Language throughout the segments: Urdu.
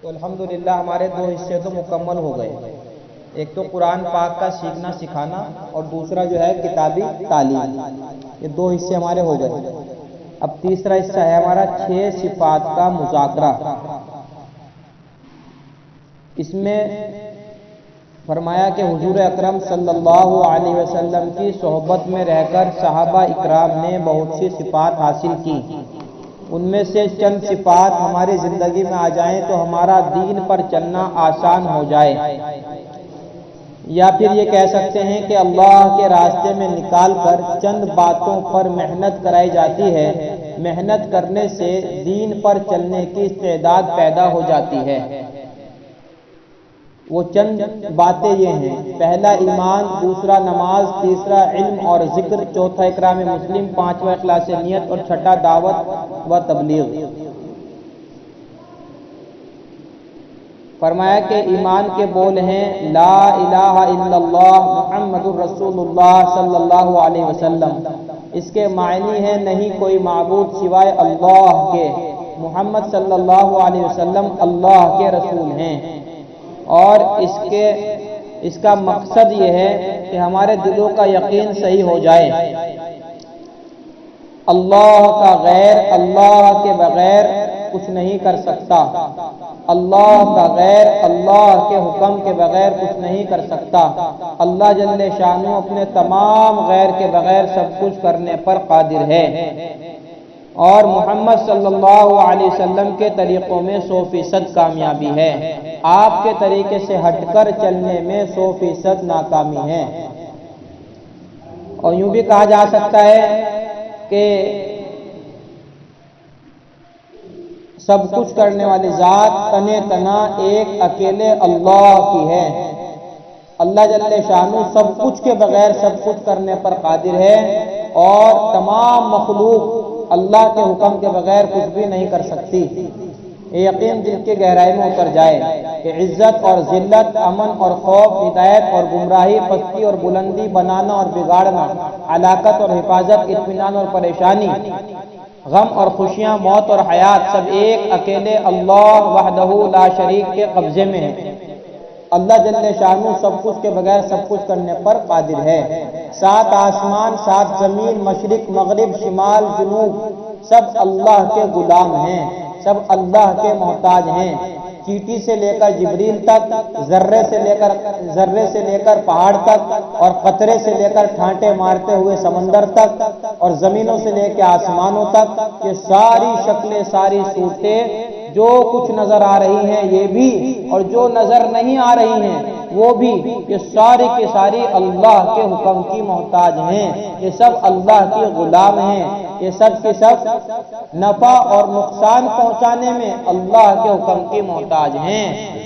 تو الحمدللہ ہمارے دو حصے تو مکمل ہو گئے، ایک تو قرآن پاک کا سیکھنا سکھانا اور دوسرا جو ہے کتابی تعلیم۔ یہ دو حصے ہمارے ہو گئے۔ اب تیسرا حصہ ہے ہمارا 6 صفات کا مذاکرہ۔ اس میں فرمایا کہ حضور اکرم صلی اللہ علیہ وسلم کی صحبت میں رہ کر صحابہ اکرام نے بہت سی صفات حاصل کی، ان میں سے چند صفات ہماری زندگی میں آ جائیں تو ہمارا دین پر چلنا آسان ہو جائے، یا پھر یہ کہہ سکتے ہیں کہ اللہ کے راستے میں نکال کر چند باتوں پر محنت کرائی جاتی ہے، محنت کرنے سے دین پر چلنے کی استعداد پیدا ہو جاتی ہے۔ وہ چند باتیں یہ ہیں: پہلا ایمان، دوسرا نماز، تیسرا علم اور ذکر، چوتھا اکرام مسلم، پانچواں اخلاص نیت اور چھٹا دعوت و تبلیغ۔ فرمایا کہ ایمان کے بول ہیں لا الہ الا اللہ محمد الرسول اللہ صلی اللہ علیہ وسلم۔ اس کے معنی ہیں نہیں کوئی معبود سوائے اللہ کے، محمد صلی اللہ علیہ وسلم اللہ کے رسول ہیں۔ اور اس کا مقصد یہ ہے کہ ہمارے دلوں کا یقین صحیح ہو جائے، اللہ کا غیر اللہ کے بغیر کچھ نہیں کر سکتا، اللہ کا غیر اللہ کے حکم کے بغیر کچھ نہیں کر سکتا، اللہ جل شانہ اپنے تمام غیر کے بغیر سب کچھ کرنے پر قادر ہے، اور محمد صلی اللہ علیہ وسلم کے طریقوں میں 100% کامیابی ہے، آپ کے طریقے سے ہٹ کر چلنے میں 100% ناکامی ہے۔ اور یوں بھی کہا جا سکتا ہے کہ سب کچھ کرنے والی ذات تنے تنا ایک اکیلے اللہ کی ہے، اللہ جل شانہ سب کچھ کے بغیر سب کچھ کرنے پر قادر ہے، اور تمام مخلوق اللہ کے حکم کے بغیر کچھ بھی نہیں کر سکتی۔ یہ یقین دل کی گہرائی میں اتر جائے کہ عزت اور ذلت، امن اور خوف، ہدایت اور گمراہی، پستی اور بلندی، بنانا اور بگاڑنا، ہلاکت اور حفاظت، اطمینان اور پریشانی، غم اور خوشیاں، موت اور حیات، سب ایک اکیلے اللہ وحدہ لا شریک کے قبضے میں ہے۔ اللہ جل شانہ سب کچھ کے بغیر سب کچھ کرنے پر قادر ہے۔ 7 آسمان، 7 زمین، مشرق مغرب شمال جنوب، سب اللہ کے غلام ہیں، سب اللہ کے محتاج ہیں۔ چیٹی سے لے کر جبریل تک، ذرے سے لے کر پہاڑ تک، اور قطرے سے لے کر ٹھانٹے مارتے ہوئے سمندر تک، اور زمینوں سے لے کے آسمانوں تک، یہ ساری شکلیں، ساری صورتیں، جو کچھ نظر آ رہی ہیں یہ بھی، اور جو نظر نہیں آ رہی ہیں وہ بھی، یہ ساری کی ساری اللہ کے حکم کی محتاج ہیں، یہ سب اللہ کے غلام ہیں، یہ سب کے سب نفع اور نقصان پہنچانے میں اللہ کے حکم کی محتاج ہیں۔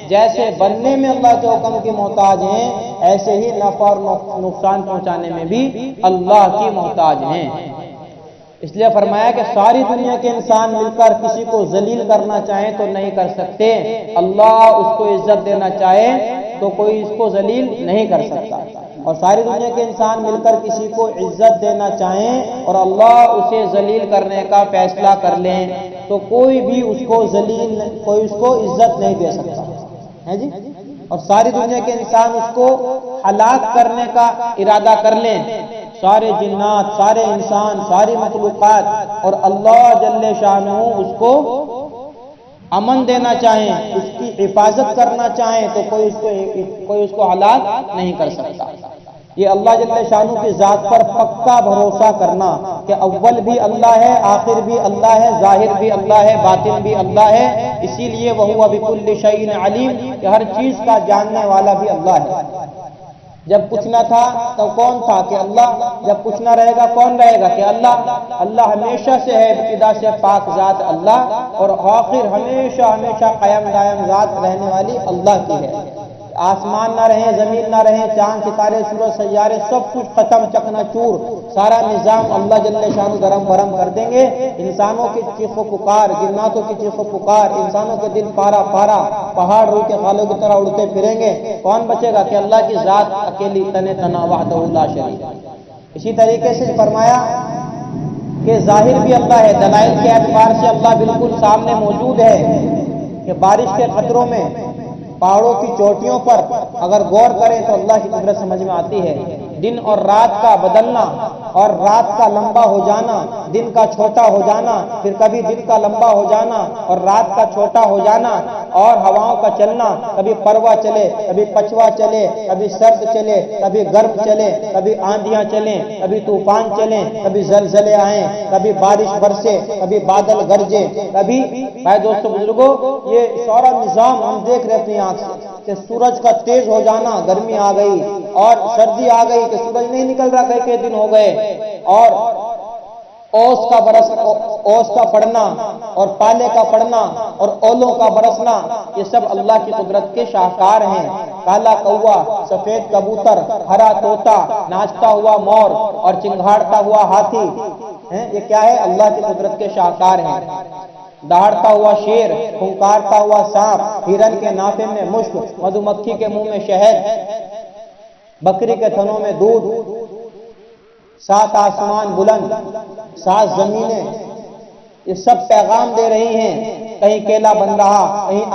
جیسے بننے میں اللہ کے حکم کی محتاج ہیں، ایسے ہی نفع اور نقصان پہنچانے میں بھی اللہ کی محتاج ہیں۔ اس لیے فرمایا کہ ساری دنیا کے انسان مل کر کسی کو ذلیل کرنا چاہیں تو نہیں کر سکتے، اللہ اس کو عزت دینا چاہے تو کوئی اس کو ذلیل نہیں کر سکتا، اور ساری دنیا کے انسان مل کر کسی کو عزت دینا چاہیں اور اللہ اسے ذلیل کرنے کا فیصلہ کر لیں تو کوئی بھی اس کو عزت نہیں دے سکتا ہے جی۔ اور ساری دنیا کے انسان اس کو ہلاک کرنے کا ارادہ کر لیں، سارے جنات، سارے انسان، ساری مخلوقات، اور اللہ جل شانہ اس کو امن دینا چاہیں، اس کی حفاظت کرنا چاہیں تو کوئی اس کو ہلاک نہیں کر سکتا۔ یہ اللہ جل شانہ کی ذات پر پکا بھروسہ کرنا کہ اول بھی اللہ ہے، آخر بھی اللہ ہے، ظاہر بھی اللہ ہے، باطن بھی اللہ ہے، اسی لیے وَهُوَ بِكُلِّ شَيْءٍ عَلِيمٌ، کہ ہر چیز کا جاننے والا بھی اللہ ہے۔ جب کچھ نہ تھا تو کون تھا کہ اللہ، جب کچھ نہ رہے گا کون رہے گا کہ اللہ۔ اللہ ہمیشہ سے ہے، ابتدا سے پاک ذات اللہ، اور آخر ہمیشہ قائم دائم ذات رہنے والی اللہ کی ہے۔ آسمان نہ رہیں، زمین نہ رہیں، چاند ستارے سورج سیارے سب کچھ ختم چکنا چور، سارا نظام اللہ جل شانہ درم برم کر دیں گے۔ انسانوں کی چیخ و پکار، جناتوں کی چیخ و پکار، انسانوں کے دل پارا پارا، پہاڑ روح کے خالوں کی طرح اڑتے پھریں گے، کون بچے گا کہ اللہ کی ذات اکیلی تنے تنا وحدہ لا شریک۔ اسی طریقے سے فرمایا کہ ظاہر بھی اللہ ہے، دلائل کے اعتبار سے اللہ بالکل سامنے موجود ہے، کہ بارش کے قطروں میں پہاڑوں کی چوٹیوں پر اگر غور کریں تو اللہ کی قدرت سمجھ میں آتی ہے۔ دن اور رات کا بدلنا اور رات کا لمبا ہو جانا، دن کا چھوٹا ہو جانا، پھر کبھی دن کا لمبا ہو جانا اور رات کا چھوٹا ہو جانا، اور ہواؤں کا چلنا، کبھی پروا چلے، کبھی پچھوا چلے، کبھی سرد چلے، کبھی گرم چلے، کبھی آندھیاں چلیں، کبھی طوفان چلیں، کبھی زلزلے آئیں، کبھی بارش برسے، کبھی بادل گرجے، کبھی بھائی دوستو بزرگوں یہ سارا نظام ہم دیکھ رہے اپنی آنکھ سے کہ سورج کا تیز ہو جانا، گرمی آ گئی، اور سردی آ گئی کہ سورج نہیں نکل رہا، کئی دن ہو گئے، اور اوس کا پڑنا اور پالے کا پڑنا اور اولوں کا برسنا، یہ سب اللہ کی قدرت کے شاہکار ہیں۔ کالا کوا، سفید کبوتر، ہرا طوطا، ناچتا ہوا مور اور چنگھاڑتا ہوا ہاتھی، یہ کیا ہے؟ اللہ کی قدرت کے شاہکار ہیں۔ دہاڑتا ہوا شیر، پھنکارتا ہوا سانپ، ہرن کے نافے میں مشک، مدھو مکھی کے منہ میں شہد، بکری کے تھنوں میں دودھ، 7 آسمان بلند، 7 زمینیں، یہ سب پیغام دے رہی ہیں۔ کہیں کیلا بن رہا، کہیں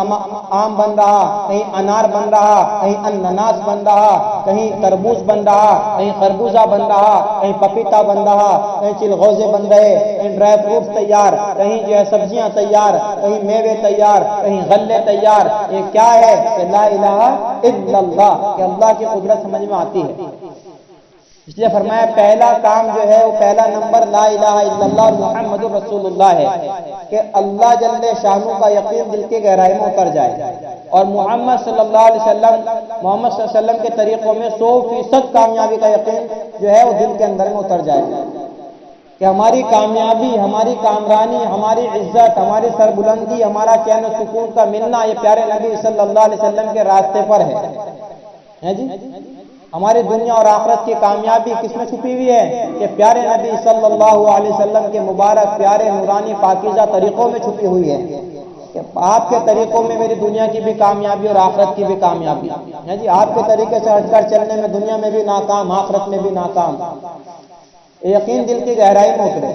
آم بن رہا، کہیں انار بن رہا، کہیں انناس بن رہا، کہیں تربوز بن رہا، کہیں خربوزہ بن رہا، کہیں پپیتا بن رہا، کہیں چلغوزے بن رہے، کہیں ڈرائی فروٹ تیار، کہیں جو ہے سبزیاں تیار، کہیں میوے تیار، کہیں غلے تیار۔ یہ کیا ہے؟ کہ لا الہ الا اللہ، کہ اللہ کی قدرت سمجھ میں آتی ہے۔ اس لیے فرمایا پہلا کام جو ہے وہ پہلا نمبر لا الہ الا اللہ محمد رسول اللہ ہے، کہ اللہ جل شانہ کا یقین دل کی گہرائی میں اتر جائے، اور محمد صلی اللہ علیہ وسلم کے طریقوں میں 100% کامیابی کا یقین جو ہے وہ دل کے اندر میں اتر جائے، کہ ہماری کامیابی، ہماری کامرانی، ہماری عزت، ہماری سربلندی، ہمارا چین و سکون کا ملنا یہ پیارے نبی صلی اللہ علیہ وسلم کے راستے پر ہے جی۔ ہماری دنیا اور آخرت کی کامیابی کس میں چھپی ہوئی ہے؟ کہ پیارے نبی صلی اللہ علیہ وسلم کے مبارک پیارے نورانی پاکیزہ طریقوں میں چھپی ہوئی ہے، کہ آپ کے طریقوں میں میری دنیا کی بھی کامیابی اور آخرت کی بھی کامیابی ہے جی۔ آپ کے طریقے سے ہٹ کر چلنے میں دنیا میں بھی ناکام، آخرت میں بھی ناکام، یقین دل کی گہرائی میں اترے۔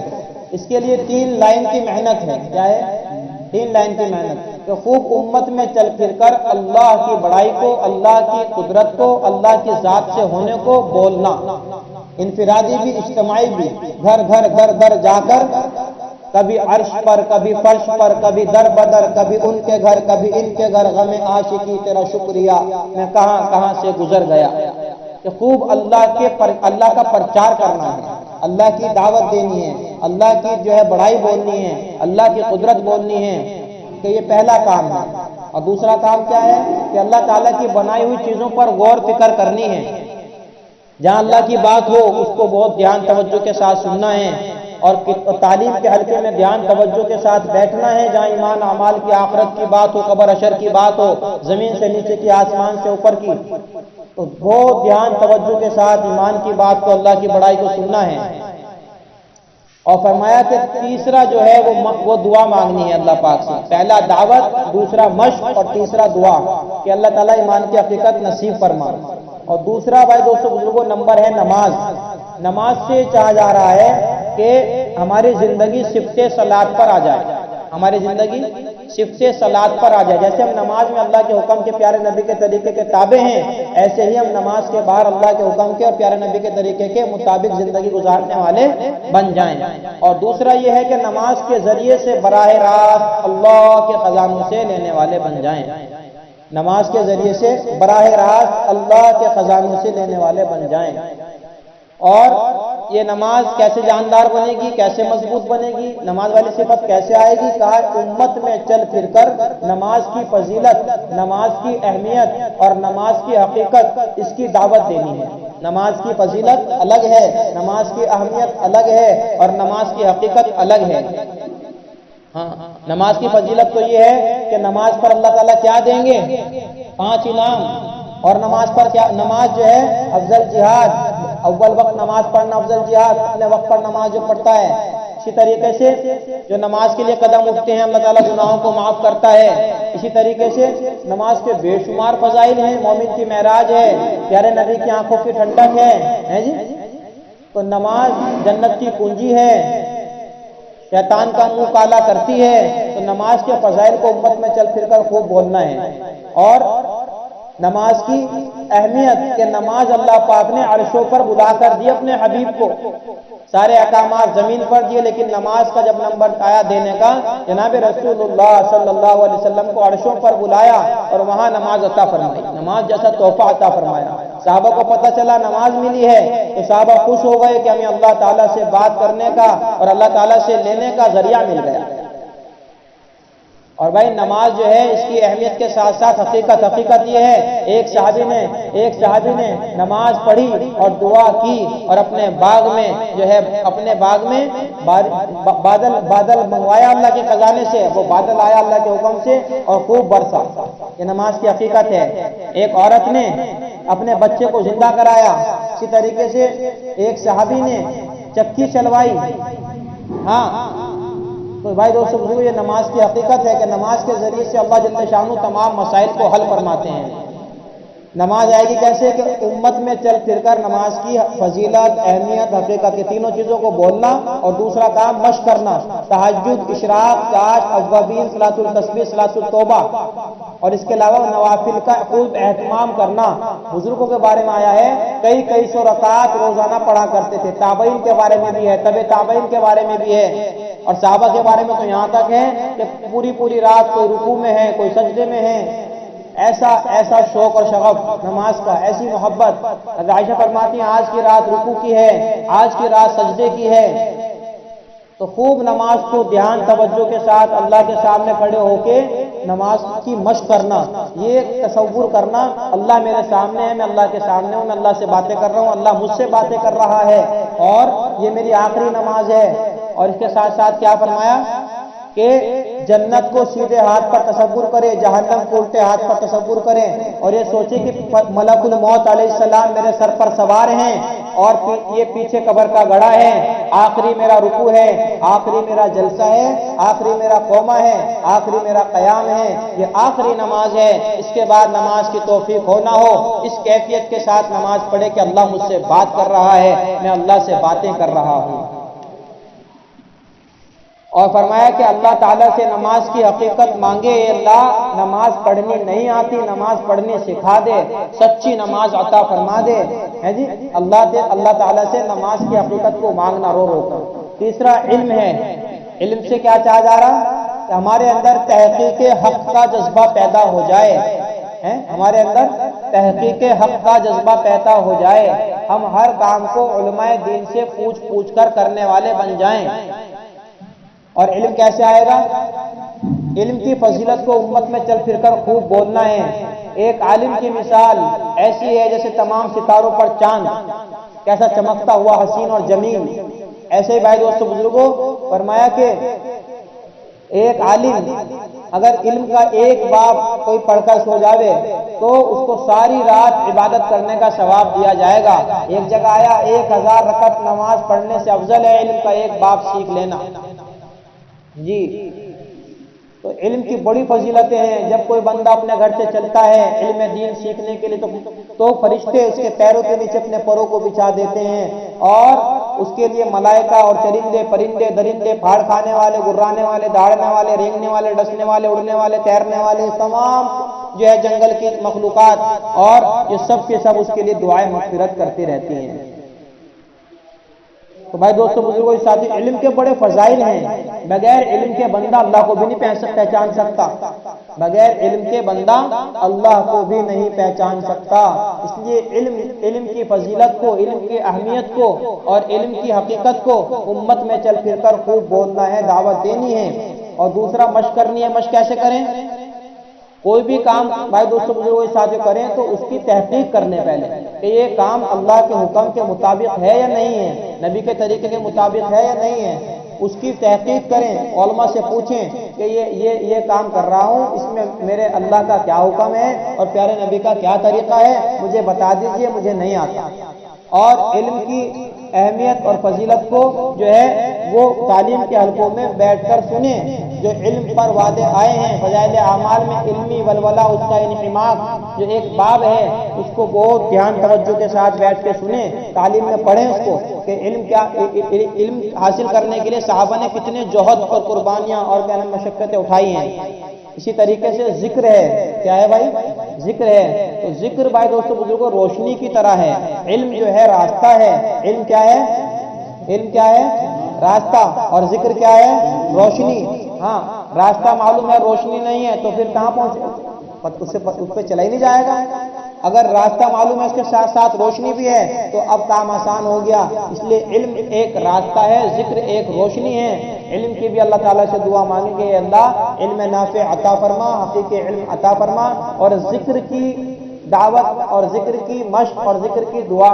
اس کے لیے 3 لائن کی محنت ہے۔ کیا ہے؟ 3 لائن کی محنت، کہ خوب امت میں چل پھر کر اللہ کی بڑائی کو، اللہ کی قدرت کو، اللہ کی ذات سے ہونے کو بولنا، انفرادی بھی اجتماعی بھی، گھر گھر گھر گھر جا کر، کبھی عرش پر، کبھی فرش پر، کبھی در بدر، کبھی ان کے گھر، کبھی ان کے گھر، غم عاشقی تیرا شکریہ میں کہاں کہاں سے گزر گیا، کہ خوب اللہ کا پرچار کرنا ہے، اللہ کی دعوت دینی ہے، اللہ کی جو ہے بڑائی بولنی ہے، اللہ کی قدرت بولنی ہے، کہ یہ پہلا کام ہے۔ اور دوسرا کام کیا ہے؟ کہ اللہ تعالیٰ کی بنائی ہوئی چیزوں پر غور فکر کرنی ہے، جہاں اللہ کی بات ہو اس کو بہت دھیان توجہ کے ساتھ سننا ہے، اور تعلیم کے حلقے میں دھیان توجہ کے ساتھ بیٹھنا ہے، جہاں ایمان اعمال کی، آخرت کی بات ہو، قبر حشر کی بات ہو، زمین سے نیچے کی، آسمان سے اوپر کی، تو بہت دھیان توجہ کے ساتھ ایمان کی بات کو، اللہ کی بڑائی کو سننا ہے۔ اور فرمایا کہ تیسرا جو ہے وہ دعا مانگنی ہے اللہ پاک سے، پہلا دعوت، دوسرا مشق، اور تیسرا دعا، کہ اللہ تعالیٰ ایمان کی حقیقت نصیب فرما۔ اور دوسرا بھائی دوستو بزرگوں نمبر ہے نماز۔ نماز سے چاہا جا رہا ہے کہ ہماری زندگی صفت صلاۃ پر آ جائے، ہماری زندگی صفت صلاۃ پر آ جائے۔ جیسے ہم نماز میں اللہ کے حکم کے، پیارے نبی کے طریقے کے تابع ہیں، ایسے ہی ہم نماز کے باہر اللہ کے حکم کے اور پیارے نبی کے طریقے کے مطابق زندگی گزارنے والے بن جائیں۔ اور دوسرا یہ ہے کہ نماز کے ذریعے سے براہ راست اللہ کے خزانوں سے لینے والے بن جائیں، نماز کے ذریعے سے براہ راست اللہ کے خزانوں سے لینے والے بن جائیں۔ اور یہ نماز کیسے جاندار بنے گی، کیسے مضبوط بنے گی، نماز والی صفت کیسے آئے گی؟ کہا امت میں چل پھر کر نماز کی فضیلت، نماز کی اہمیت اور نماز کی حقیقت، اس کی دعوت دینی ہے۔ نماز کی فضیلت الگ ہے، نماز کی اہمیت الگ ہے، اور نماز کی حقیقت الگ ہے۔ ہاں، نماز کی فضیلت تو یہ ہے کہ نماز پر اللہ تعالیٰ کیا دیں گے؟ 5 انعام۔ اور نماز پر کیا؟ نماز جو ہے افضل جہاد، اول وقت نماز پڑھنا افضل جہاد، اپنے وقت پر نماز جو پڑھتا ہے۔ اسی طریقے سے جو نماز کے لیے قدم اٹھتے ہیں اللہ تعالیٰ گناہوں کو معاف کرتا ہے۔ اسی طریقے سے نماز کے بے شمار فضائل ہیں، مومن کی معراج ہے، پیارے نبی کی آنکھوں کی ٹھنڈک ہے جی۔ تو نماز جنت کی کنجی ہے، شیطان کا منہ کالا کرتی ہے۔ تو نماز کے فضائل کو امت میں چل پھر کر خوب بولنا ہے، اور نماز کی اہمیت کہ نماز اللہ پاک نے عرشوں پر بلا کر دی اپنے حبیب کو، سارے احکامات زمین پر دیے، لیکن نماز کا جب نمبر آیا دینے کا، جناب رسول اللہ صلی اللہ علیہ وسلم کو عرشوں پر بلایا اور وہاں نماز عطا فرمائی، نماز جیسا تحفہ عطا فرمایا۔ صحابہ کو پتہ چلا نماز ملی ہے تو صحابہ خوش ہو گئے کہ ہمیں اللہ تعالیٰ سے بات کرنے کا اور اللہ تعالیٰ سے لینے کا ذریعہ مل گیا۔ اور بھائی نماز جو ہے اس کی اہمیت کے ساتھ ساتھ حقیقت یہ ہے، ایک صحابی نے نماز پڑھی اور دعا کی اور اپنے باغ میں جو ہے بادل منگوایا اللہ کے خزانے سے، وہ بادل آیا اللہ کے حکم سے اور خوب برسا۔ یہ نماز کی حقیقت ہے۔ ایک عورت نے اپنے بچے کو زندہ کرایا، اسی طریقے سے ایک صحابی نے چکی چلوائی۔ ہاں تو بھائی دوستو بزرگو، یہ نماز کی حقیقت ہے کہ نماز کے ذریعے سے اللہ جل شانہ تمام مسائل کو حل فرماتے ہیں۔ نماز آئے گی کیسے کہ امت میں چل پھر کر نماز کی فضیلت، اہمیت، حقیقت، یہ تینوں چیزوں کو بولنا، اور دوسرا کام مشق کرنا، تہجد، اشراق، چاش، اوابین، صلاۃ التسبیح، صلاۃ التوبہ، اور اس کے علاوہ نوافل کا خوب اہتمام کرنا۔ بزرگوں کے بارے میں آیا ہے کئی سو رکعات روزانہ پڑھا کرتے تھے، تابعین کے بارے میں بھی ہے، تبع تابعین کے بارے میں بھی ہے، اور صحابہ کے بارے میں تو یہاں تک ہے کہ پوری رات کوئی رکوع میں ہے، کوئی سجدے میں ہے۔ ایسا شوق اور شغف نماز کا، ایسی محبت۔ حضرت عائشہ فرماتی ہیں آج کی رات رکوع کی ہے، آج کی رات سجدے کی ہے۔ تو خوب نماز کو دھیان توجہ کے ساتھ اللہ کے سامنے کھڑے ہو کے نماز کی مشق کرنا، یہ تصور کرنا اللہ میرے سامنے ہے، میں اللہ کے سامنے ہوں، میں اللہ سے باتیں کر رہا ہوں، اللہ مجھ سے باتیں کر رہا ہے، اور یہ میری آخری نماز ہے۔ اور اس کے ساتھ ساتھ کیا فرمایا کہ جنت کو سیدھے ہاتھ پر تصور کرے، جہنم کو الٹے ہاتھ پر تصور کرے، اور یہ سوچے کہ ملک الموت علیہ السلام میرے سر پر سوار ہیں، اور یہ پیچھے قبر کا گڑھا ہے، آخری میرا رکوع ہے، آخری میرا جلسہ ہے، آخری میرا قومہ ہے، آخری میرا قیام ہے، یہ آخری نماز ہے، اس کے بعد نماز کی توفیق ہو نہ ہو، اس کیفیت کے ساتھ نماز پڑھے کہ اللہ مجھ سے بات کر رہا ہے، میں اللہ سے باتیں کر رہا ہوں۔ اور فرمایا کہ اللہ تعالیٰ سے نماز کی حقیقت مانگے، اے اللہ نماز پڑھنی نہیں آتی، نماز پڑھنی سکھا دے، سچی نماز عطا فرما دے، ہے جی اللہ تعالیٰ سے نماز کی حقیقت کو مانگنا رو کر۔ تیسرا علم ہے۔ علم سے کیا چاہا جا رہا کہ ہمارے اندر تحقیق حق کا جذبہ پیدا ہو جائے، ہمارے اندر تحقیق حق کا جذبہ پیدا ہو جائے، ہم ہر کام کو علماء دین سے پوچھ کر کرنے والے بن جائیں۔ اور علم کیسے آئے گا؟ علم کی فضیلت کو امت میں چل پھر کر خوب بولنا ہے۔ ایک عالم کی مثال ایسی ہے جیسے تمام ستاروں پر چاند کیسا چمکتا ہوا حسین اور جمیل۔ ایسے ہی بھائی دوستو بزرگوں فرمایا کہ ایک عالم اگر علم کا ایک باب کوئی پڑھ کر سو جاوے تو اس کو ساری رات عبادت کرنے کا ثواب دیا جائے گا۔ ایک جگہ آیا 1000 رکعت نماز پڑھنے سے افضل ہے علم کا ایک باب سیکھ لینا۔ جی تو علم کی بڑی فضیلتیں ہیں۔ جب کوئی بندہ اپنے گھر سے چلتا ہے علم دین سیکھنے کے لیے تو فرشتے اس کے پیروں کے نیچے اپنے پروں کو بچھا دیتے ہیں، اور اس کے لیے ملائکہ اور چرندے، پرندے، درندے، پھاڑ کھانے والے، گرانے والے، داڑنے والے، رینگنے والے، ڈسنے والے، اڑنے والے، تیرنے والے، تمام جو ہے جنگل کی مخلوقات، اور یہ سب کے سب اس کے لیے دعائیں مغفرت کرتے رہتی ہیں۔ تو بھائی دوستو بزرگوں ساتھی، علم کے بڑے فضائل ہیں۔ بغیر علم کے بندہ اللہ کو بھی نہیں پہچان سکتا، بغیر علم کے بندہ اللہ کو بھی نہیں پہچان سکتا۔ اس لیے علم کی فضیلت کو، علم کی اہمیت کو اور علم کی حقیقت کو امت میں چل پھر کر خوب بولنا ہے، دعوت دینی ہے۔ اور دوسرا مشق کرنی ہے۔ مشق کیسے کریں؟ کوئی بھی کام بھائی دوستو بزرگوں کے ساتھ کریں تو اس کی تحقیق کرنے پہلے کہ یہ کام اللہ کے حکم کے مطابق ہے یا نہیں ہے، نبی کے طریقے کے مطابق ہے یا نہیں ہے، اس کی تحقیق کریں، علماء سے پوچھیں کہ یہ کام کر رہا ہوں، اس میں میرے اللہ کا کیا حکم ہے اور پیارے نبی کا کیا طریقہ ہے، مجھے بتا دیجئے، مجھے نہیں آتا۔ اور علم کی اہمیت اور فضیلت کو جو ہے وہ تعلیم کے حلقوں میں بیٹھ کر سنیں۔ جو علم پر وعدے آئے ہیں فضائل اعمال میں علمی ولولہ، اس کا انحماق جو ایک باب ہے اس کو بہت دھیان توجہ کے ساتھ بیٹھ کے سنیں، تعلیم میں پڑھیں اس کو کہ علم حاصل کرنے کے لیے صحابہ نے کتنے جوہد اور قربانیاں اور مشقتیں اٹھائی ہیں۔ اسی طریقے سے ذکر ہے، کیا ہے بھائی؟ ذکر ہے۔ تو ذکر بھائی دوستو بزرگوں روشنی کی طرح ہے، علم جو ہے راستہ ہے۔ علم کیا ہے؟ علم کیا ہے؟ راستہ، اور ذکر کیا ہے؟ روشنی۔ ہاں، راستہ معلوم ہے، روشنی نہیں ہے تو پھر کہاں پہنچے؟ اس پہ چلا ہی نہیں جائے گا۔ اگر راستہ معلوم ہے اس کے ساتھ ساتھ روشنی بھی ہے تو اب کام آسان ہو گیا۔ اس لیے علم ایک راستہ ہے، ذکر ایک روشنی ہے۔ علم کی بھی اللہ تعالیٰ سے دعا مانگیں کہ اللہ علم نافع عطا فرما، حقیقی علم عطا فرما، اور ذکر کی دعوت اور ذکر کی مشق اور ذکر کی دعا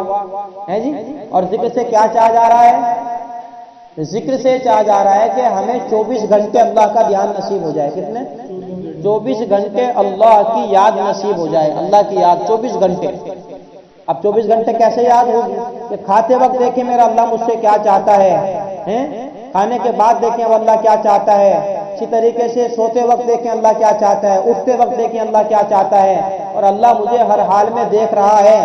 ہے جی۔ اور ذکر سے کیا چاہا جا رہا ہے؟ ذکر سے چاہا جا رہا ہے کہ ہمیں 24 گھنٹے اللہ کا دھیان نصیب ہو جائے۔ کتنے؟ 24 گھنٹے اللہ کی یاد نصیب ہو جائے، اللہ کی یاد 24 گھنٹے۔ اب 24 گھنٹے کیسے یاد ہوگی؟ کہ کھاتے وقت دیکھیں میرا اللہ مجھ سے کیا چاہتا ہے، کھانے کے بعد دیکھیں وہ اللہ کیا چاہتا ہے۔ اسی طریقے سے سوتے وقت دیکھیں اللہ کیا چاہتا ہے، اٹھتے وقت دیکھیں اللہ کیا چاہتا ہے، اور اللہ مجھے ہر حال میں دیکھ رہا ہے۔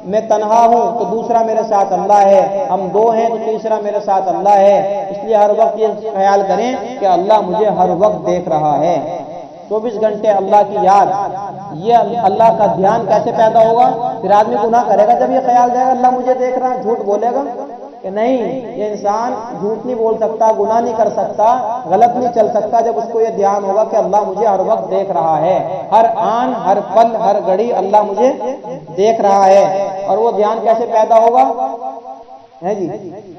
میں تنہا ہوں تو دوسرا میرے ساتھ اللہ ہے، ہم دو ہیں تو تیسرا میرے ساتھ اللہ ہے۔ اس لیے ہر وقت یہ خیال کریں کہ اللہ مجھے ہر وقت دیکھ رہا ہے۔ 24 گھنٹے اللہ کی یاد، یہ اللہ کا دھیان کیسے پیدا ہوگا؟ پھر آدمی گناہ کرے گا جب یہ خیال جائے گا اللہ مجھے دیکھ رہا ہے، جھوٹ بولے گا کہ نہیں، یہ انسان جھوٹ نہیں بول سکتا، گناہ نہیں کر سکتا، غلط نہیں چل سکتا جب اس کو یہ دھیان ہوگا کہ اللہ مجھے ہر وقت دیکھ رہا ہے، ہر آن ہر پل ہر گھڑی اللہ مجھے دیکھ رہا ہے۔ اور وہ دھیان کیسے پیدا ہوگا ہے جی؟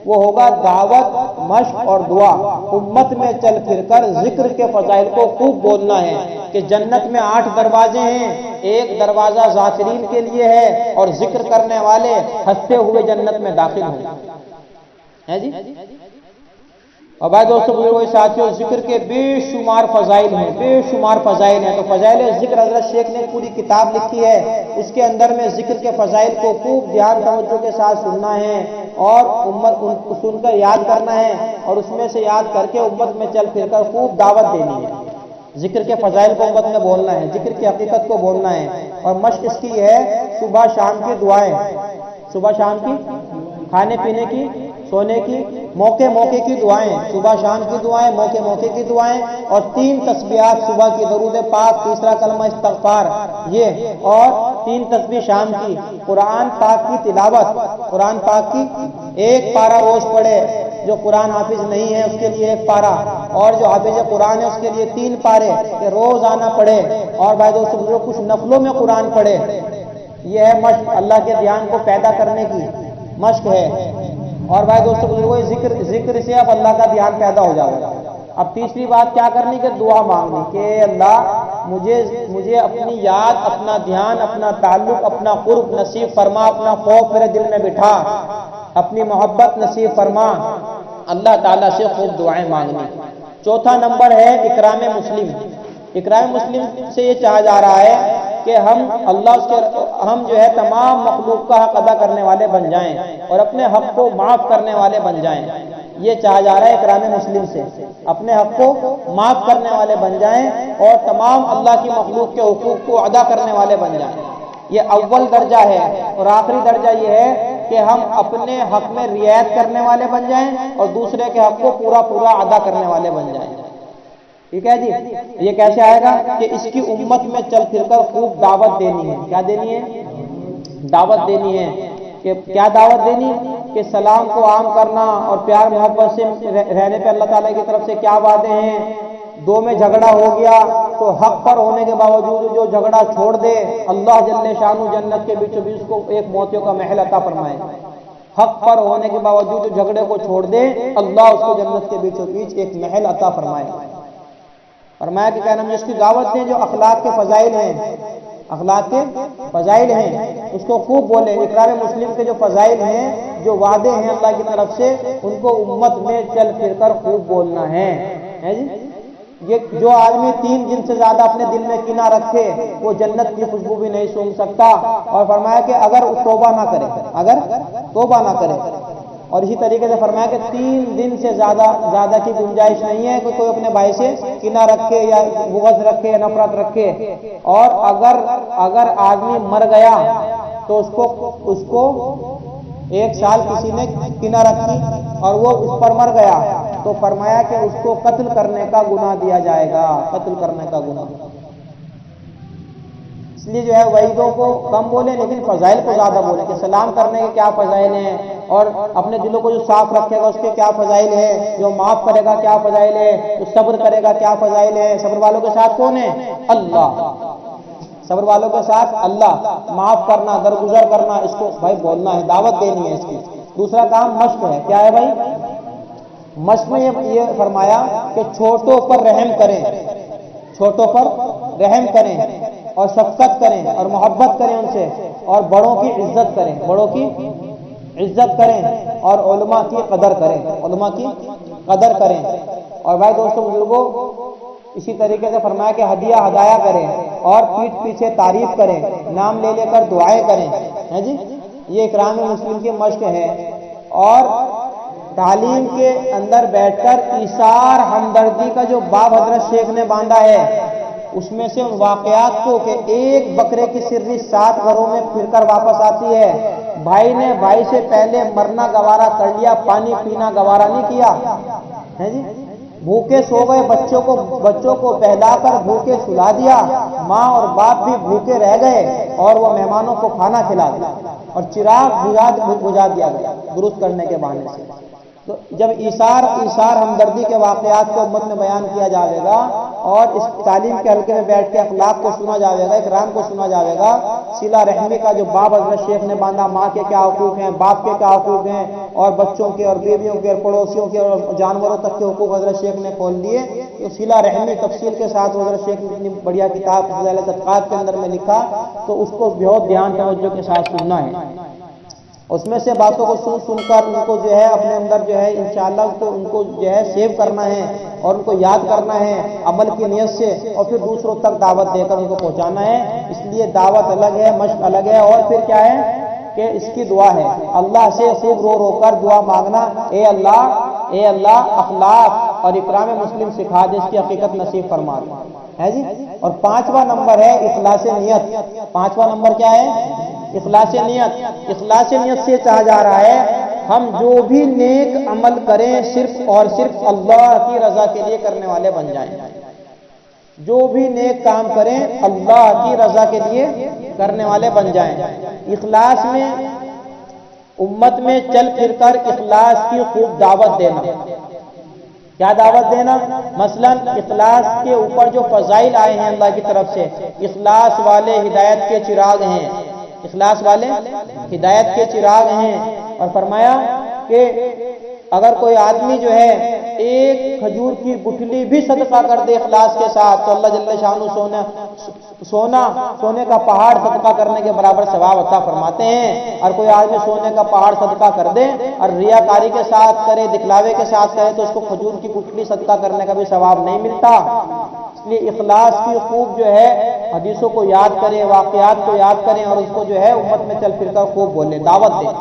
وہ ہوگا دعوت، مشق اور دعا۔ امت میں چل پھر کر ذکر کے فضائل کو خوب بولنا ہے کہ جنت میں 8 دروازے ہیں، ایک دروازہ ذاکرین کے لیے ہے اور ذکر کرنے والے ہنستے ہوئے جنت میں داخل ہوں ہے جی۔ اور بھائی دوستو بزرگوں ساتھیوں، ذکر کے بے شمار فضائل ہیں، بے شمار فضائل ہیں۔ تو فضائل ذکر حضرت شیخ نے پوری کتاب لکھی ہے، اس کے اندر میں ذکر کے فضائل کو خوب دھیان توجہ کے ساتھ سننا ہے اور امت سن کر یاد کرنا ہے، اور اس میں سے یاد کر کے امت میں چل پھر کر خوب دعوت دینی ہے۔ ذکر کے فضائل کو امت میں بولنا ہے، ذکر کی حقیقت کو بولنا ہے، اور مشق اس کی ہے صبح شام کی دعائیں، صبح شام کی، کھانے پینے کی، سونے کی، موقع موقع کی دعائیں، صبح شام کی دعائیں، موقع موقع کی دعائیں، اور 3 تسبیحات صبح کی درود پاک، تیسرا کلمہ استغفار یہ، اور 3 تسبیح شام کی، قرآن پاک کی تلاوت، قرآن پاک کی 1 پارہ روز پڑھے، جو قرآن حافظ نہیں ہے اس کے لیے 1 پارہ، اور جو حافظ قرآن ہے اس کے لیے 3 پارے کہ روز آنا پڑھے، اور بھائی دوستو کچھ نفلوں میں قرآن پڑھے۔ یہ ہے مشق، اللہ کے دھیان کو پیدا کرنے کی مشق ہے۔ اور بھائی دوستو بزرگوں ذکر سے اب اللہ کا دھیان پیدا ہو جائے گا۔ اب تیسری بات کیا کرنی کہ دعا مانگنی کہ اللہ مجھے اپنی یاد، اپنا دھیان، اپنا تعلق، اپنا قرب نصیب فرما، اپنا خوف میرے دل میں بٹھا، اپنی محبت نصیب فرما۔ اللہ تعالیٰ سے خوب دعائیں مانگنی۔ چوتھا نمبر ہے اکرام مسلم۔ اکرام مسلم سے یہ چاہا جا رہا ہے کہ ہم جو ہے تمام مخلوق کا حق ادا کرنے والے بن جائیں اور اپنے حق کو معاف کرنے والے بن جائیں۔ یہ چاہا جا رہا ہے اکرام مسلم سے، اپنے حق کو معاف کرنے والے بن جائیں اور تمام اللہ کی مخلوق کے حقوق کو ادا کرنے والے بن جائیں۔ یہ اول درجہ ہے، اور آخری درجہ یہ ہے کہ ہم اپنے حق میں رعایت کرنے والے بن جائیں اور دوسرے کے حق کو پورا ادا کرنے والے بن جائیں۔ ٹھیک ہے جی؟ یہ کیسے آئے گا کہ اس کی امت میں چل پھر کر خوب دعوت دینی ہے۔ کیا دینی ہے؟ دعوت دینی ہے۔ کہ کیا دعوت دینی؟ کہ سلام کو عام کرنا اور پیار محبت سے رہنے پہ اللہ تعالیٰ کی طرف سے کیا وعدے ہیں۔ 2 میں جھگڑا ہو گیا تو حق پر ہونے کے باوجود جو جھگڑا چھوڑ دے اللہ جل شانہ جنت کے بیچوں بیچ کو ایک موتیوں کا محل عطا فرمائے۔ حق پر ہونے کے باوجود جو جھگڑے کو چھوڑ دے اللہ اس کو جنت کے بیچوں بیچ ایک محل عطا فرمائے۔ فرمایا کہ کہنا جس کی دعوت دیں جو اخلاق کے فضائل ہیں، اخلاق کے فضائل ہیں اس کو خوب بولے۔ اقرار مسلم کے جو فضائل ہیں، جو وعدے ہیں اللہ کی طرف سے، ان کو امت میں چل پھر کر خوب بولنا ہے جی۔ یہ جو آدمی 3 دن سے زیادہ اپنے دل میں کینہ رکھے وہ جنت کی خوشبو بھی نہیں سونگھ سکتا۔ اور فرمایا کہ اگر توبہ نہ کرے اور اسی طریقے سے فرمایا کہ 3 دن سے زیادہ کی گنجائش نہیں ہے کہ کوئی اپنے بھائی سے کینہ رکھے یا بغض رکھے یا نفرت رکھے. اور اگر آدمی مر گیا تو اس کو 1 سال کسی نے کینہ رکھی اور وہ اس پر مر گیا تو فرمایا کہ اس کو قتل کرنے کا گناہ دیا جائے گا، قتل کرنے کا گناہ. اس لیے جو ہے وعیدوں کو کم بولیں لیکن فضائل کو زیادہ بولیں کہ سلام کرنے کے کیا فضائل ہیں، اور اپنے دلوں کو جو صاف رکھے گا اس کے کیا فضائل ہیں، جو معاف کرے گا کیا فضائل ہے، جو صبر کرے گا کیا فضائل ہے. صبر والوں کے ساتھ کون ہے؟ اللہ. صبر والوں کے ساتھ اللہ. معاف کرنا، درگزر کرنا، اس کو بھائی بولنا ہے، دعوت دینی ہے اس کی. دوسرا کام مشق ہے. کیا ہے بھائی؟ مشق میں یہ فرمایا کہ چھوٹوں پر رحم کریں، چھوٹوں پر رحم کریں اور شفقت کریں اور محبت کریں ان سے، اور بڑوں کی عزت کریں، بڑوں کی عزت کریں اور علماء کی قدر کریں، علماء کی قدر کریں. اور بھائی دوستو بزرگوں، اسی طریقے سے فرمایا کہ ہدایہ کریں اور پیٹھ پیچھے تعریف کریں، نام لے کر دعائیں کریں. ہے جی، یہ اکرام مسلم کی مشق ہے. اور تعلیم کے اندر بیٹھ کر ایثار ہمدردی کا جو باب حضرت شیخ نے باندھا ہے، اس میں سے ان واقعات کو کہ ایک بکرے کی سری 7 گھروں میں پھر کر واپس آتی ہے. بھائی نے بھائی سے پہلے مرنا گوارا کر لیا، پانی پینا گوارا نہیں کیا. ہے جی، بھوکے سو گئے، بچوں کو بہلا کر بھوکے سلا دیا، ماں اور باپ بھی بھوکے رہ گئے اور وہ مہمانوں کو کھانا کھلا دیا اور چراغ بجھا دیا گیا درست کرنے کے بہانے سے. تو جب ایثار ہمدردی کے واقعات کو امت میں بیان کیا جائے گا اور اس تعلیم کے حلقے میں بیٹھ کے اخلاق کو سنا جائے گا، اکرام کو سنا جائے گا، صلہ رحمی کا جو باب حضرت شیخ نے باندھا، ماں کے کیا حقوق ہیں، باپ کے کیا حقوق ہیں، اور بچوں کے اور بیویوں کے اور پڑوسیوں کے اور جانوروں تک کے حقوق حضرت شیخ نے کھول دیے. تو صلہ رحمی تفصیل کے ساتھ حضرت شیخ نے اتنی بڑھیا کتاب فضائل صدقات کے اندر میں لکھا، تو اس کو بہت دھیان توجہ کے ساتھ سننا ہے. اس میں سے باتوں کو سن کر ان کو جو ہے اپنے اندر جو ہے انشاءاللہ ان کو جو ہے سیو کرنا ہے اور ان کو یاد کرنا ہے عمل کی نیت سے، اور پھر دوسروں تک دعوت دے کر ان کو پہنچانا ہے. اس لیے دعوت الگ ہے، مشق الگ ہے. اور پھر کیا ہے کہ اس کی دعا ہے، اللہ سے خوب رو کر دعا مانگنا، اے اللہ اخلاق اور اکرام مسلم سکھا دے، اس کی حقیقت نصیب فرما دے. ہے جی. اور 5واں نمبر ہے اخلاص نیت. 5واں نمبر کیا ہے؟ اخلاص نیت. اخلاص نیت سے کہا جا رہا ہے ہم جو بھی نیک عمل کریں صرف اور صرف اللہ کی رضا کے لیے کرنے والے بن جائیں. جو بھی نیک کام کریں اللہ کی رضا کے لیے کرنے والے بن جائیں. اخلاص میں امت میں چل پھر کر اخلاص کی خوب دعوت دینا. کیا دعوت دینا؟ مثلا اخلاص کے اوپر جو فضائل آئے ہیں اللہ کی طرف سے، اخلاص والے ہدایت کے چراغ ہیں، اخلاص والے ہدایت کے چراغ ہیں. اور فرمایا کہ اگر کوئی آدمی جو ہے ایک کھجور کی گٹھلی بھی صدقہ کر دے اخلاص کے ساتھ تو اللہ جل شانہ سونے کا پہاڑ صدقہ کرنے کے برابر ثواب عطا فرماتے ہیں. اور کوئی آدمی سونے کا پہاڑ صدقہ کر دے اور ریاکاری کے ساتھ کرے، دکھلاوے کے ساتھ کرے، تو اس کو کھجور کی گٹھلی صدقہ کرنے کا بھی ثواب نہیں ملتا. اس لیے اخلاص کی خوب جو ہے حدیثوں کو یاد کریں، واقعات کو یاد کریں اور اس کو جو ہے امت میں چل پھر کر خوب بولیں، دعوت دیں.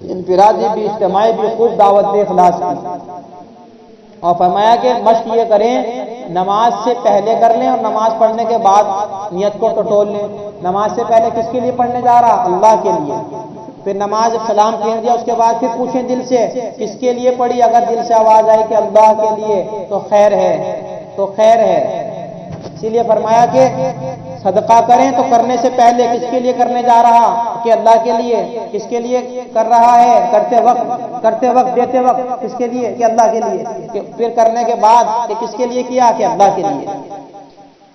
انفرادی بھی اجتماعی بھی خوب دعوت دے اخلاص کی. اور فرمایا کہ مشق یہ کریں نماز سے پہلے کر لیں اور نماز پڑھنے کے بعد نیت کو ٹٹول لیں. نماز سے پہلے کس کے لیے پڑھنے جا رہا؟ اللہ کے لیے. پھر نماز سلام کہہ دیا، اس کے بعد پھر پوچھیں دل سے کس کے لیے پڑھی. اگر دل سے آواز آئی کہ اللہ کے لیے تو خیر ہے، تو خیر ہے. اسی لیے فرمایا کہ صدقہ کریں تو کرنے سے پہلے کس کے لیے کرنے جا رہا؟ کہ اللہ کے لیے. کس کے لیے کر رہا ہے؟ کرتے وقت دیتے وقت کس کے لیے؟ کہ اللہ کے لیے. پھر کرنے کے بعد کہ کس کے لیے کیا؟ کہ اللہ کے لیے.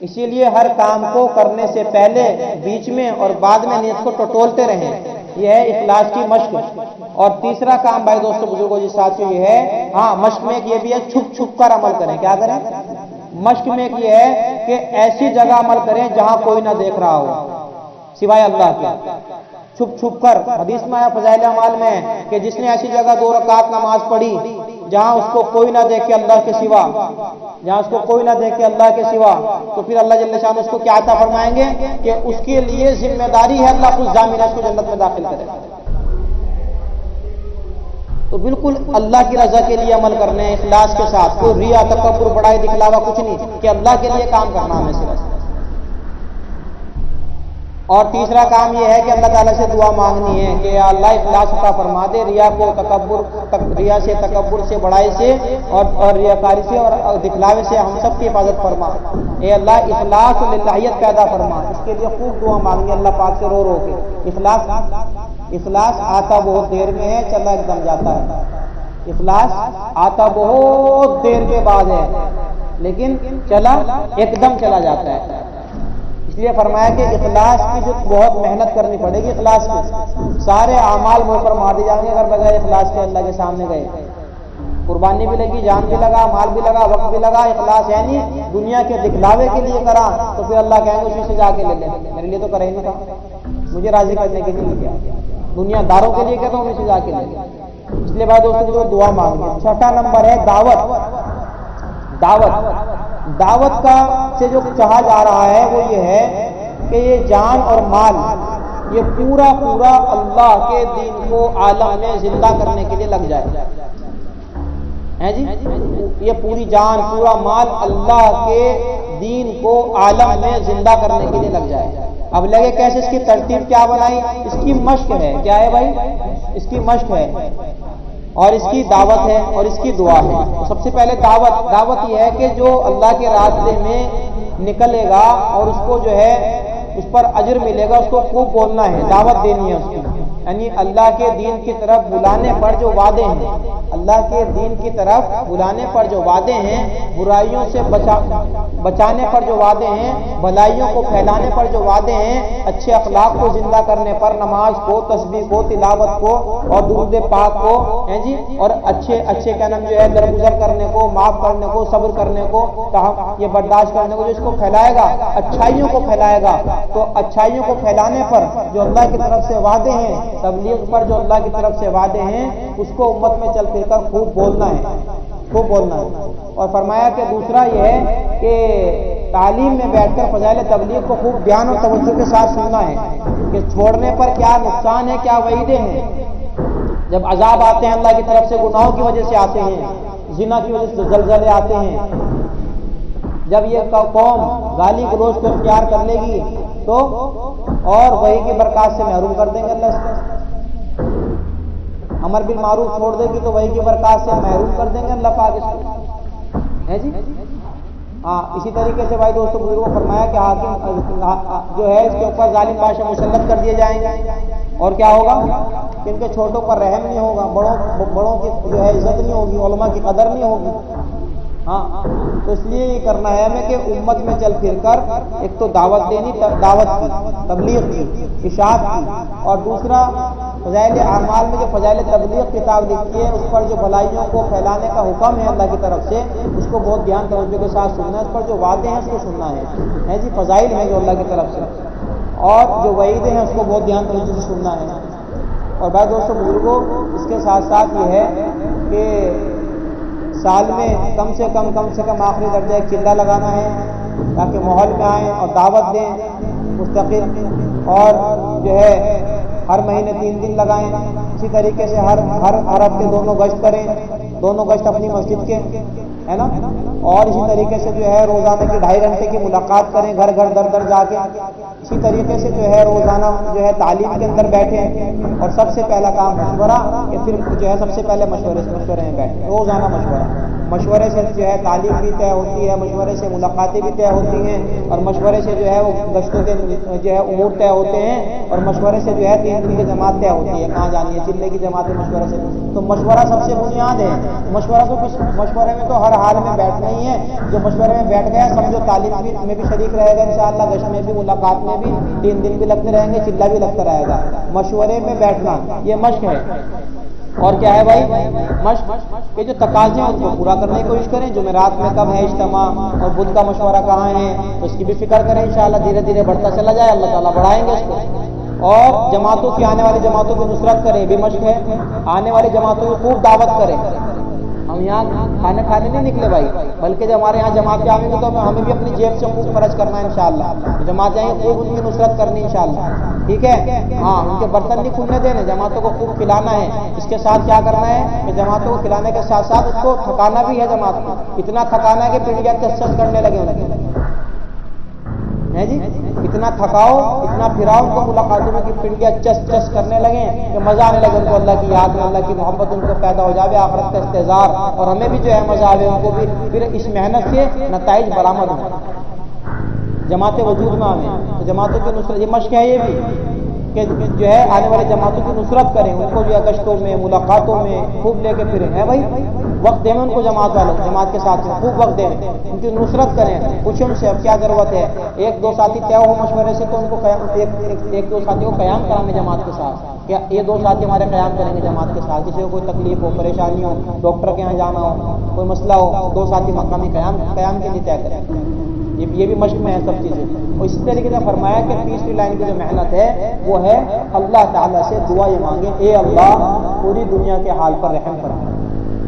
اسی لیے ہر کام کو کرنے سے پہلے، بیچ میں اور بعد میں نیت کو ٹٹولتے رہیں. یہ ہے اخلاص کی مشق. اور تیسرا کام بھائی دوستو بزرگوں جی ساتھیوں یہ ہے، مشق میں یہ بھی ہے چھپ چھپ کر عمل کریں. کیا کریں؟ مشق میں یہ ہے کہ ایسی جگہ عمل کریں جہاں کوئی نہ دیکھ رہا ہو سوائے اللہ کے. چھپ چھپ کر حدیث میں آیا فضائل اعمال میں کہ جس نے ایسی جگہ 2 رکعت نماز پڑھی جہاں اس کو کوئی نہ دیکھے اللہ کے سوا، جہاں اس کو کوئی نہ دیکھے اللہ کے سوا، تو پھر اللہ جل شانہ اس کو کیا عطا فرمائیں گے کہ اس کے لیے ذمہ داری ہے اللہ خود ضامن ہے اس کو جنت میں داخل کرے. تو بالکل اللہ کی رضا کے لیے عمل کرنے ہیں اخلاص کے ساتھ، کوئی ریا تکبر بڑائی دکھلاوا کچھ نہیں، کہ اللہ کے لیے کام کرنا ہمیں صرف۔ اور تیسرا کام یہ ہے کہ اللہ تعالیٰ سے دعا مانگنی ہے کہ یا اللہ اخلاص عطا فرما دے، ریا کو ریا سے تکبر سے بڑائی سے اور ریاکاری سے اور دکھلاوے سے ہم سب کی حفاظت فرما۔ اے اللہ اخلاص و للہیت پیدا فرما، اس کے لیے خوب دعا مانگنی اللہ پاک سے رو رو کے۔ اخلاص آتا بہت دیر میں ہے، چلا ایک دم جاتا ہے۔ اخلاص آتا بہت دیر کے بعد ہے، لیکن چلا ایک دم چلا جاتا ہے۔ اس لیے فرمایا کہ اخلاص کی جو بہت محنت کرنی پڑے گی، اخلاص کی سارے اعمال منہ پر مار دی جائیں گے اگر بغیر اخلاص کے اللہ کے سامنے گئے۔ قربانی بھی لگی، جان بھی لگا، مال بھی لگا، وقت بھی لگا، اخلاص یعنی دنیا کے دکھلاوے کے لیے کرا تو پھر اللہ کہیں گے اسی سے جا کے لے لیں، میرے لیے تو کرے ہی نہیں تھا، مجھے راضی کرنے کے لیے کیا، دنیا داروں کے لیے کہتا ہوں اسی سے جا کے لے لیں۔ اس لیے بھائی دوستوں جو دعا مانگے۔ چھٹا نمبر ہے دعوت کا سے جو چاہا جا رہا ہے وہ یہ ہے کہ یہ جان اور مال یہ پورا اللہ کے دین کو عالم میں زندہ کرنے کے لیے لگ جائے ہیں جی، یہ پوری جان پورا مال اللہ کے دین کو عالم میں زندہ کرنے کے لیے لگ جائے۔ اب لگے کیسے، اس کی ترتیب کیا بنائی، اس کی مشق ہے، کیا ہے بھائی، اس کی مشق ہے اور اس کی دعوت ہے اور اس کی دعا ہے۔ تو سب سے پہلے دعوت یہ ہے کہ جو اللہ کے راستے میں نکلے گا اور اس کو جو ہے اس پر اجر ملے گا، اس کو خوب بولنا ہے، دعوت دینی ہے اس کی، یعنی اللہ کے دین کی طرف بلانے پر جو وعدے ہیں، اللہ کے دین کی طرف بلانے پر جو وعدے ہیں، برائیوں سے بچانے پر جو وعدے ہیں، بھلائیوں کو پھیلانے پر جو وعدے ہیں، اچھے اخلاق کو زندہ کرنے پر، نماز کو، تسبیح کو، تلاوت کو اور درود پاک کو ہیں جی، اور اچھے کا نام جو ہے درگزر کرنے کو، معاف کرنے کو، صبر کرنے کو، یہ برداشت کرنے کو، جو اس کو پھیلائے گا، اچھائیوں کو پھیلائے گا، تو اچھائیوں کو پھیلانے پر جو اللہ کی طرف سے وعدے ہیں، تبلیغ پر جو اللہ کی طرف سے وعدے ہیں، اس کو امت میں چل پھر کر خوب بولنا ہے۔ اور فرمایا کہ دوسرا یہ ہے کہ تعلیم میں بیٹھ کر فضائل تبلیغ کو خوب دھیان اور توجہ کے ساتھ سننا ہے کہ چھوڑنے پر کیا نقصان ہے، کیا وعیدیں ہیں۔ جب عذاب آتے ہیں اللہ کی طرف سے، گناہوں کی وجہ سے آتے ہیں، زنا کی وجہ سے زلزلے آتے ہیں، جب یہ قوم گالی گلوچ کو اختیار کر لے گی تو اور وہی کی برکات سے محروم کر دیں گے اللہ سے، امر بالمعروف چھوڑ دے گی تو وہی کی برکات سے محروم کر دیں گے اللہ پاک اس کو ہے جی۔ ہاں اسی طریقے سے بھائی دوستوں بزرگوں کو فرمایا کہ حاکم جو ہے اس کے اوپر ظالم بادشاہ مسلط کر دیے جائیں گے، اور کیا ہوگا کہ ان کے چھوٹوں پر رحم نہیں ہوگا، بڑوں کی جو ہے عزت نہیں ہوگی، علماء کی قدر نہیں ہوگی۔ ہاں تو اس لیے یہ کرنا ہے ہمیں کہ امت میں چل پھر کر ایک تو دعوت دینی، دعوت کی، تبلیغ کی، اشاعت کی، اور دوسرا فضائل اعمال میں جو فضائل تبلیغ کتاب لکھی ہے اس پر جو بھلائیوں کو پھیلانے کا حکم ہے اللہ کی طرف سے، اس کو بہت دھیان توجہ کے ساتھ سننا ہے، اس پر جو وعدے ہیں اس کو سننا ہے جی، فضائل ہیں جو اللہ کی طرف سے، اور جو وعیدیں ہیں اس کو بہت دھیان توجہ سے سننا ہے۔ اور بھائی دوستوں بزرگوں اس کے ساتھ ساتھ یہ ہے کہ سال میں کم سے کم آخری درجہ ایک چلہ لگانا ہے تاکہ ماحول میں آئیں اور دعوت دیں مستقل، اور جو ہے ہر مہینے 3 دن لگائیں، اسی طریقے سے ہر ہفتے 2 گشت کریں، 2 گشت اپنی مسجد کے ہے نا، اور اسی طریقے سے جو ہے روزانہ کی 2.5 گھنٹے کی ملاقات کریں، گھر در جا کے، اسی طریقے سے جو ہے روزانہ جو ہے تعلیم کے اندر بیٹھیں، اور سب سے پہلا کام مشورہ، کہ پھر جو ہے سب سے پہلے مشورے میں بیٹھیں، روزانہ مشورے سے جو ہے تعلیم بھی طے ہوتی ہے، مشورے سے ملاقاتیں بھی طے ہوتی ہیں، اور مشورے سے جو ہے وہ گشتوں کے جو ہے امور طے ہوتے ہیں، اور مشورے سے جو ہے 3 دن کی جماعت طے ہوتی ہے، کہاں جانی ہے، چلے کی جماعت مشورے سے، تو مشورہ سب سے بنیاد ہے۔ مشورے میں تو ہر حال میں بیٹھنا ہی ہے، جو مشورے میں بیٹھ گیا سمجھو تعلیم میں بھی شریک رہے گا انشاءاللہ، گشت میں بھی، ملاقات میں بھی، 3 دن بھی لگتے رہیں گے، چلہ بھی لگتا رہے گا۔ مشورے میں بیٹھنا یہ مشق ہے، اور کیا ہے بھائی مشق، کہ جو تقاضے ہیں ان کو پورا کرنے کی کوشش کریں، جمعرات میں کب ہے اجتماع اور بدھ کا مشورہ کہاں ہے تو اس کی بھی فکر کریں انشاءاللہ، دھیرے دھیرے بڑھتا چلا جائے، اللہ تعالیٰ بڑھائیں گے اس کو۔ اور جماعتوں کی، آنے والی جماعتوں کی نصرت کریں، بھی مشق ہے، آنے والی جماعتوں کی خوب دعوت کریں، ہم یہاں کھانا کھانے نہیں نکلے بھائی، بلکہ جب ہمارے یہاں جماعتیں آئیں گے تو ہمیں بھی اپنی جیب سے خوب خرچ کرنا ہے انشاءاللہ. جماعتیں آئیں گے خوب ان کی نصرت کرنی انشاءاللہ. ٹھیک ہے، ہاں ان کے برتن نہیں کھلنے دینے، جماعتوں کو خوب کھلانا ہے. اس کے ساتھ کیا کرنا ہے کہ جماعتوں کو کھلانے کے ساتھ ساتھ اس کو تھکانا بھی ہے. جماعت کو اتنا تھکانا ہے کہ پنڈیا چس کرنے لگے ان کے ہے جی. اتنا تھکاؤ، اتنا پھراؤ ان کو ملاقاتوں میں کہ پنڈیا چس چس کرنے لگے کہ مزہ آنے لگے ان کو، اللہ کی یاد میں اللہ کی محبت ان کو پیدا ہو جائے، آخرت کا استحضار، اور ہمیں بھی جو ہے مزہ آئے ان کو بھی. پھر اس محنت سے نتائج برآمد ہوں، جماعتیں وجود میں آئیں. تو جماعتوں کی نصرت یہ مشق ہے، یہ بھی کہ جو ہے آنے والے جماعتوں کی نصرت کریں، ان کو جو ہے گشتوں میں ملاقاتوں میں خوب لے کے پھریں. ہے بھائی، وقت دیں ان کو، جماعت والوں جماعت کے ساتھ خوب وقت دیں، ان کی نصرت کریں. پوچھیں ان سے اب کیا ضرورت ہے. ایک دو ساتھی طے ہو مشورے سے تو ان کو ایک دو ساتھی کو قیام کرائیں جماعت کے ساتھ. کیا یہ دو ساتھی ہمارے قیام کریں گے جماعت کے ساتھ، کسی کو کوئی تکلیف ہو، پریشانی ہو، ڈاکٹر کے یہاں جانا ہو، کوئی مسئلہ ہو، دو ساتھی مقامی قیام کے لیے طے کریں. یہ بھی مشق میں ہے سب چیزیں. اور اسی طریقے سے فرمایا کہ تیسری لائن کی جو محنت ہے وہ ہے اللہ تعالیٰ سے دعا یہ مانگیں، اے اللہ پوری دنیا کے حال پر رحم فرما،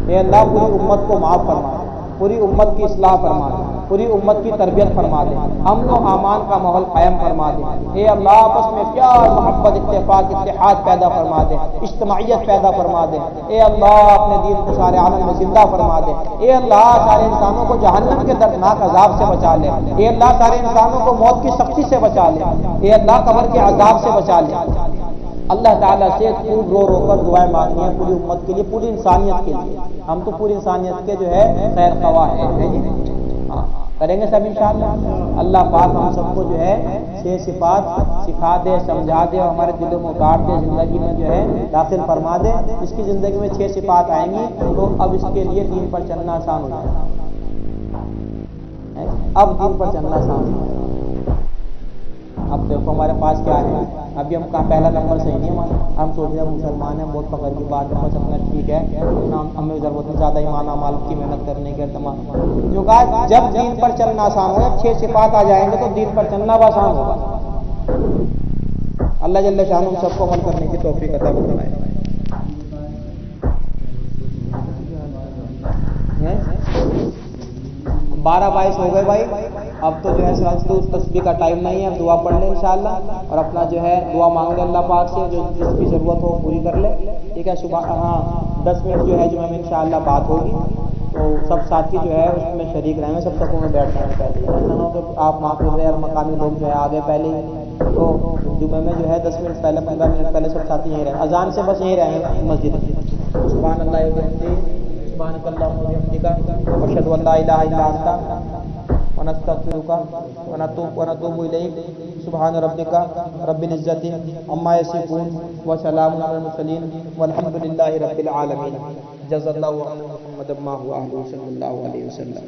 اے اللہ پوری امت کو معاف فرما، پوری امت کی اصلاح فرما دے، پوری امت کی تربیت فرما دے، امن و امان کا ماحول قائم فرما دے. اے اللہ آپس میں پیار محبت اتفاق اتحاد پیدا فرما دے، اجتماعیت پیدا فرما دے. اے اللہ اپنے دین کو سارے عالم میں زندہ فرما دے. اے اللہ سارے انسانوں کو جہنم کے دردناک عذاب سے بچا لے. اے اللہ سارے انسانوں کو موت کی سختی سے بچا لے. اے اللہ قبر کے عذاب سے بچا لے. اللہ تعالیٰ سے خوب رو رو کر دعائیں مانگی ہیں پوری امت کے لیے، پوری انسانیت کے لیے. ہم تو پوری انسانیت کے جو ہے خیر خواہ ہیں جی. ہاں کریں گے سب انشاءاللہ. اللہ پاک ہم سب کو جو ہے 6 صفات سکھا دے، سمجھا دے، اور ہمارے دلوں میں اتار دے، زندگی میں جو ہے داخل فرما دے. اس کی زندگی میں 6 صفات آئیں گی تو اب اس کے لیے دین پر چلنا آسان ہو جائے گا. اب دین پر چلنا آسان ہو جائے گا. اب دیکھو ہمارے پاس کیا ہے. ابھی ہم کا پہلا نمبر صحیح نہیں ہمارا. ہم سوچ رہے ہیں مسلمان ہیں، بہت فخر کی بات ہے، بس اپنا ٹھیک ہے، ہمیں ضرورت ہے زیادہ ایمان اعمال کی محنت کرنے کے تمام. جو کہا جب دین پر چلنا آسان ہوگا، 6 صفات آ جائیں گے تو دین پر چلنا بھی آسان ہوگا. اللہ جل شانہ ہم سب کو عمل کرنے کی توفیق عطا فرمائے. 12-22 ہو گئے بھائی. اب تو جو ہے تسبیح کا ٹائم نہیں ہے، اب دعا پڑھ لیں انشاءاللہ، اور اپنا جو ہے دعا مانگ لیں اللہ پاک سے، جو جس کی ضرورت ہو پوری کر لیں. ٹھیک ہے. صبح 10 منٹ جو ہے جمعہ میں انشاءاللہ بات ہوگی، تو سب ساتھی جو ہے اس میں شریک رہیں گے، سب صفوں میں بیٹھ جائیں گے پہلے. ایسا نہ ہو کہ آپ وہاں پہ اور مقامی لوگ جو ہے آگے پہلے ہی. تو جمعہ میں جو ہے 10 منٹ پہلے 15 منٹ پہلے سب ساتھی یہیں رہیں. اذان سے بس یہیں رہیں گے مسجد میں. سبحان اللہ و بحمدہ، سبحانک اللہم و بحمدک، اشہد ان لا الہ الا انت ونستغفرک ونتوب الیک. سبحان ربک رب العزۃ عما یصفون وسلام علی المرسلین والحمد للہ رب العالمین. جزا اللہ محمد ما هو اہلہ صلی اللہ علیہ وسلم.